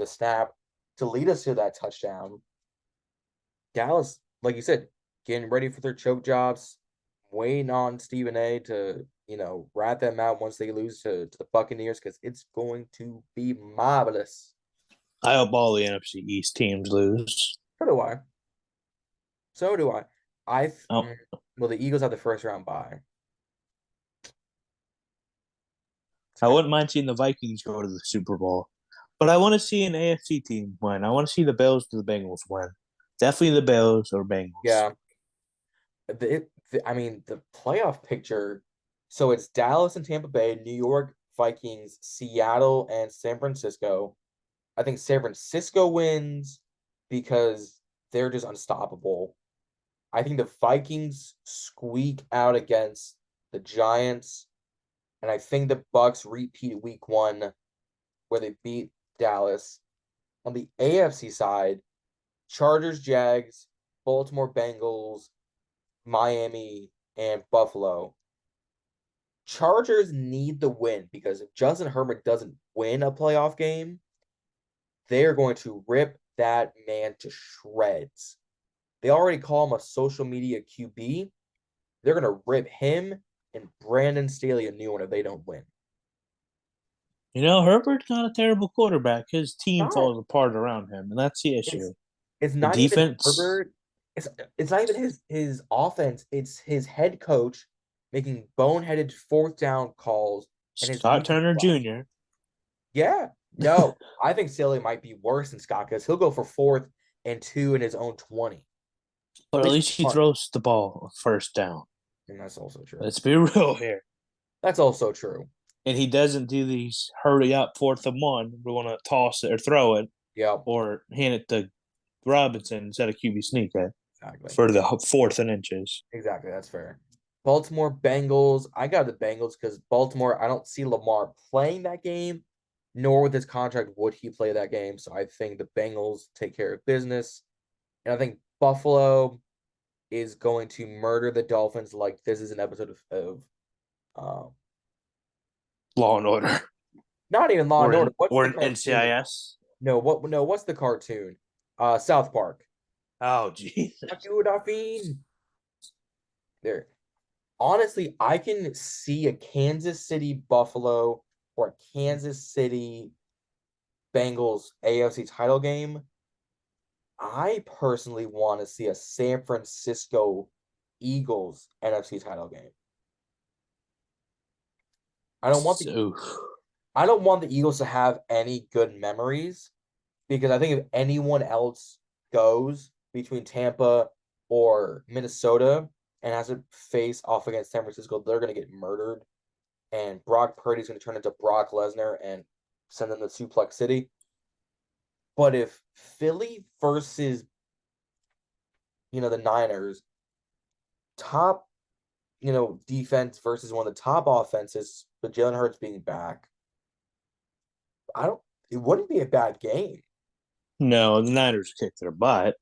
snap to lead us to that touchdown. Dallas, like you said, getting ready for their choke jobs, waiting on Stephen A to, rat them out once they lose to the Buccaneers because it's going to be marvelous. I hope all the NFC East teams lose. So do I. So do I. Oh. Well, the Eagles have the first round bye. I wouldn't mind seeing the Vikings go to the Super Bowl, but I want to see an AFC team win. I want to see the Bills to the Bengals win. Definitely the Bills or Bengals. Yeah. I mean, the playoff picture. So it's Dallas and Tampa Bay, New York, Vikings, Seattle, and San Francisco. I think San Francisco wins because they're just unstoppable. I think the Vikings squeak out against the Giants, and I think the Bucks repeat week 1 where they beat Dallas. On the AFC side, Chargers, Jags, Baltimore Bengals, Miami, and Buffalo. Chargers need the win because if Justin Herbert doesn't win a playoff game, they're going to rip that man to shreds. They already call him a social media QB. They're going to rip him and Brandon Staley a new one if they don't win. Herbert's not a terrible quarterback. His team Not. falls apart around him, and that's the issue. It's The not even defense. Herbert. It's not even his offense. It's his head coach making boneheaded 4th down calls and his Scott Turner Jr. Yeah. No, I think Staley might be worse than Scott because he'll go for 4th and 2 in his own 20. But at least he throws the ball first down. And that's also true. Let's be real here. That's also true. And he doesn't do these hurry up 4th and 1. We're going to toss it or throw it. Yeah. Or hand it to Robinson instead of QB sneak it. Exactly. For the 4th and inches. Exactly. That's fair. Baltimore Bengals. I got the Bengals because Baltimore, I don't see Lamar playing that game, nor with his contract would he play that game. So I think the Bengals take care of business. And I think Buffalo is going to murder the Dolphins like this is an episode of Law and Order. Not even Law and Order. Or NCIS. No, what's the cartoon? South Park. Oh, jeez. There. Honestly, I can see a Kansas City Buffalo or a Kansas City Bengals AFC title game. I personally want to see a San Francisco Eagles NFC title game. I don't want the Eagles to have any good memories because I think if anyone else goes between Tampa or Minnesota and has to face off against San Francisco, they're going to get murdered. And Brock Purdy's going to turn into Brock Lesnar and send them to Suplex City. But if Philly versus, the Niners, top, defense versus one of the top offenses, but Jalen Hurts being back, it wouldn't be a bad game. No, the Niners kicked their butt.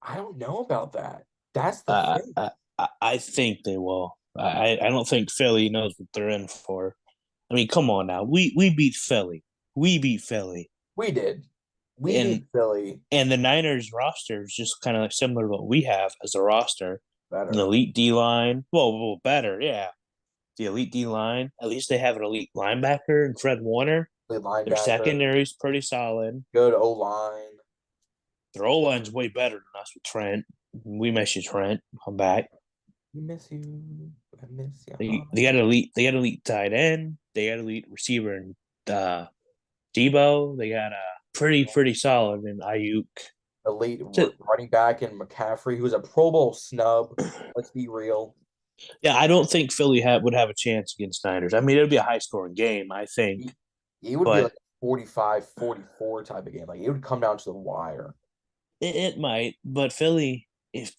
I don't know about that. That's the thing. I think they will. I don't think Philly knows what they're in for. I mean, come on now. We beat Philly. We beat Philly. We did. We beat Philly. And the Niners roster is just kind of like similar to what we have as a roster. Better. An elite D-line. Well, better, yeah. The elite D-line. At least they have an elite linebacker and Fred Warner. Their secondary is pretty solid. Good O-line. Their O-line's way better than us with Trent. We miss you, Trent. Come back. We miss you. I miss you. They got elite tight end. They got elite receiver and Debo. They got pretty solid in Ayuk. Elite So- running back in McCaffrey, who's a Pro Bowl snub. Let's be real. Yeah, I don't think Philly would have a chance against Niners. I mean, it would be a high scoring game, I think. It would be But like 45-44 type of game. Like it would come down to the wire. it might. But Philly, if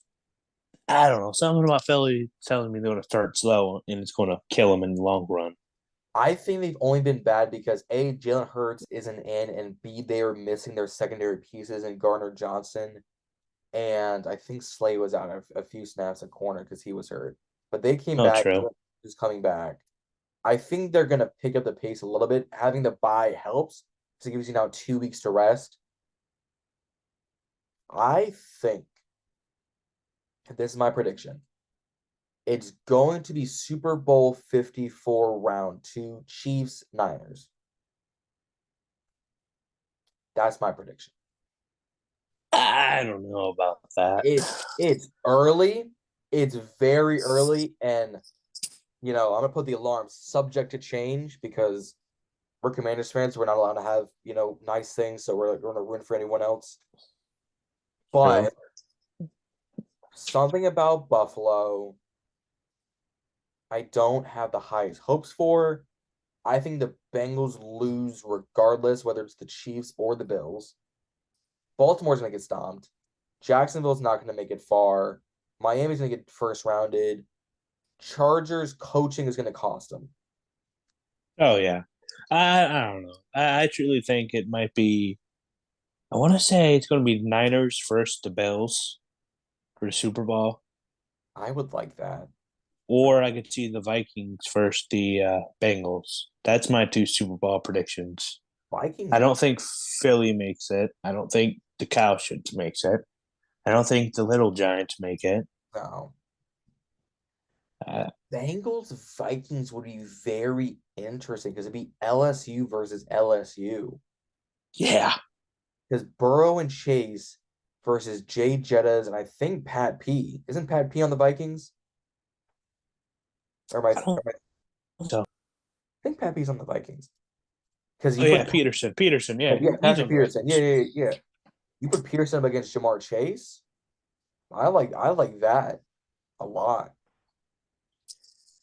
I don't know, something about Philly telling me they're going to start slow and it's going to kill them in the long run. I think they've only been bad because A, Jalen Hurts isn't in, and B, they were missing their secondary pieces in Garner Johnson. And I think Slay was out a few snaps at corner because he was hurt. But they came Oh, back, true. just coming back. I think they're gonna pick up the pace a little bit. Having the bye helps because it gives you now 2 weeks to rest. I think this is my prediction. It's going to be Super Bowl 54 round 2 Chiefs Niners. That's my prediction. I don't know about that. It's early. It's very early, and I'm gonna put the alarm subject to change because we're Commanders fans. We're not allowed to have nice things, so we're gonna ruin for anyone else. But something about Buffalo, I don't have the highest hopes for. I think the Bengals lose regardless, whether it's the Chiefs or the Bills. Baltimore's gonna get stomped. Jacksonville's not gonna make it far. Miami's gonna get first rounded. Chargers coaching is gonna cost them. Oh, yeah. I don't know. I truly think it might be. I want to say it's going to be Niners first, the Bills for the Super Bowl. I would like that. Or I could see the Vikings first, the Bengals. That's my 2 Super Bowl predictions. Vikings. I don't think Philly makes it. I don't think the Cowboys makes it. I don't think the Little Giants make it. No. Uh, Bengals Vikings would be very interesting because it'd be LSU versus LSU. yeah. Because Burrow and Chase versus Jay Jettas and I think Pat P. Isn't Pat P on the Vikings? Or am I So. I think Pat P's on the Vikings. Because Peterson. Peterson, yeah. yeah, He's Patrick on the Peterson. Vikings. Yeah. You put Pearson up against Jamar Chase. I like that a lot.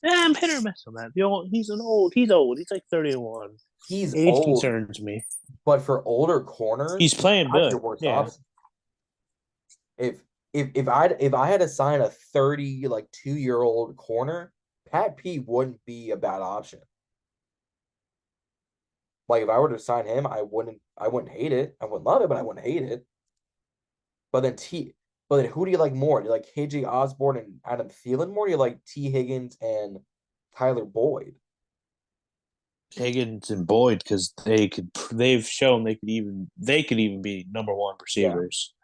I'm hit or miss on that. He's old. He's like 31. He's Age old, concerns me. but for older corners, He's playing that's good. your worst Yeah. option. If I had to sign a 2-year-old corner, Pat P wouldn't be a bad option. Like if I were to sign him, I wouldn't hate it. I wouldn't love it, but I wouldn't hate it. But then who do you like more? Do you like KJ Osborne and Adam Thielen more? Or do you like T. Higgins and Tyler Boyd? Higgins and Boyd, because they've shown they could even be number 1 receivers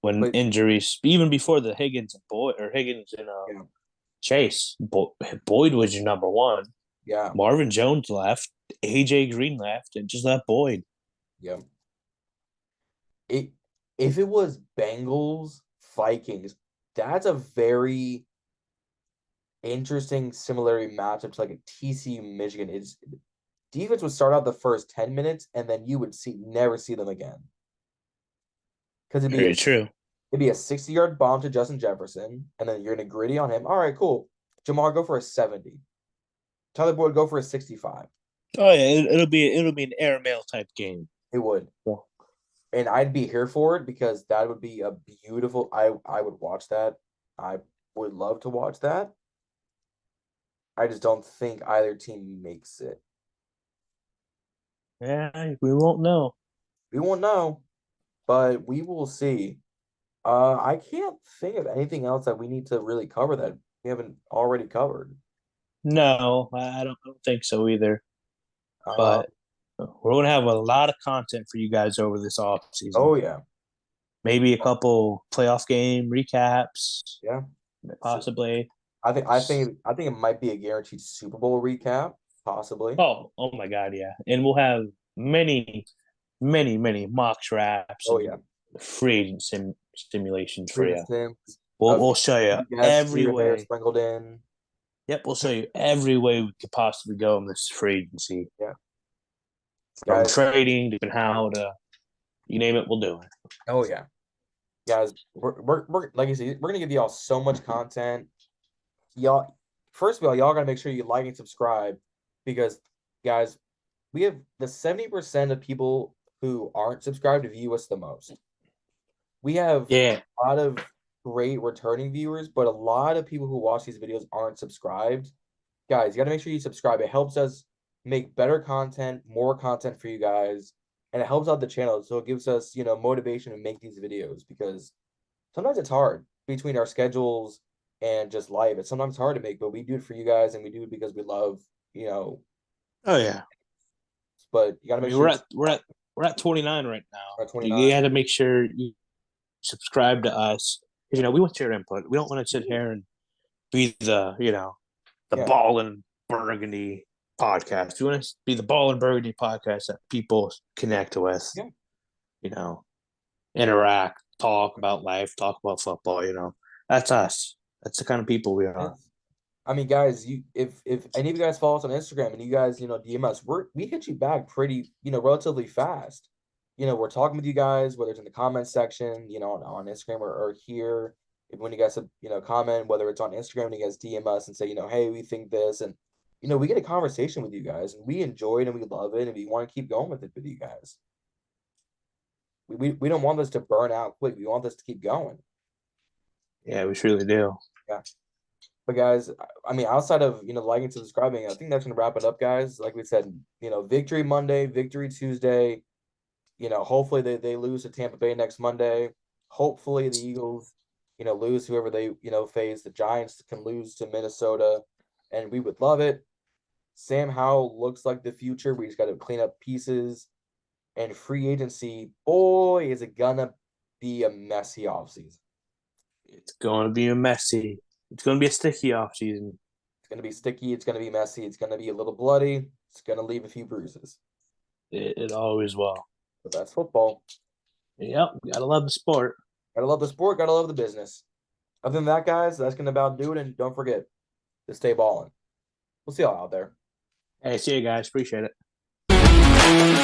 when injuries, even before the Higgins and Boyd or Higgins and Chase. Boyd was your number 1. Yeah. Marvin Jones left, AJ Green left, and just left Boyd. Yeah. If it was Bengals Vikings, that's a very interesting similarity matchup to like a TCU Michigan. It's defense would start out the first 10 minutes and then you would never see them again. Because it'd be a 60-yard bomb to Justin Jefferson, and then you're gonna gritty on him. All right, cool. Jamar go for a 70. Tyler Boyd go for a 65. Oh yeah, it'll be an airmail type game. It would. Yeah. And I'd be here for it because that would be a beautiful. I would watch that. I would love to watch that. I just don't think either team makes it. Yeah, we won't know. We won't know, but we will see. I can't think of anything else that we need to really cover that we haven't already covered. No, I don't think so either. But we're going to have a lot of content for you guys over this off season. Oh yeah, maybe a couple playoff game recaps. Yeah, possibly. I think it might be a guaranteed Super Bowl recap, possibly. Oh my God, yeah, and we'll have many mock drafts. Oh yeah, free agent simulations for you. Sims. We'll show you every way sprinkled in. Yep, we'll show you every way we could possibly go in this free agency. Yeah. From Guys, trading to how to, you name it, we'll do it. oh yeah. Guys, we're like I said, we're gonna give y'all so much content. Y'all, first of all, y'all gotta make sure you like and subscribe because, guys, we have the 70% of people who aren't subscribed to view us the most. We have Yeah. a lot of great returning viewers, but a lot of people who watch these videos aren't subscribed. Guys, you gotta make sure you subscribe. It helps us make better content, more content for you guys, and it helps out the channel. So it gives us, motivation to make these videos because sometimes it's hard between our schedules and just life. It's sometimes hard to make, but we do it for you guys and we do it because we love, Oh yeah. but you gotta I make mean, sure we're at 29 right now. we're at You 29. got to make sure you subscribe to us because we want your input. We don't want to sit here and be the the Yeah. Ballin Burgundy podcast. We want to be the Ballin Burgundy podcast that people connect with. Yeah. Interact, talk about life, talk about football. That's us. That's the kind of people we are. I mean, guys, if any of you guys follow us on Instagram and you guys, DM us, we hit you back pretty, relatively fast. We're talking with you guys, whether it's in the comment section, on Instagram or here. When you guys, comment, whether it's on Instagram, you guys DM us and say, hey, we think this, and we get a conversation with you guys, and we enjoy it and we love it, and we want to keep going with it with you guys. We don't want this to burn out quick. We want this to keep going. Yeah, we truly do. Yeah. But guys, I mean, outside of liking and subscribing, I think that's gonna wrap it up, guys. Like we said, victory Monday, victory Tuesday. Hopefully they lose to Tampa Bay next Monday. Hopefully the Eagles, lose whoever they face. The Giants can lose to Minnesota, and we would love it. Sam Howell looks like the future. We just got to clean up pieces. And free agency, boy, is it gonna be a messy offseason. It's going to be a messy. It's going to be a sticky offseason. It's gonna be sticky. It's gonna be messy. It's gonna be a little bloody. It's gonna leave a few bruises. It always will. But that's football. Yep, gotta love the sport. Gotta love the sport. Gotta love the business. Other than that, guys, that's gonna about do it. And don't forget to stay ballin'. We'll see y'all out there. Hey, see you guys. Appreciate it.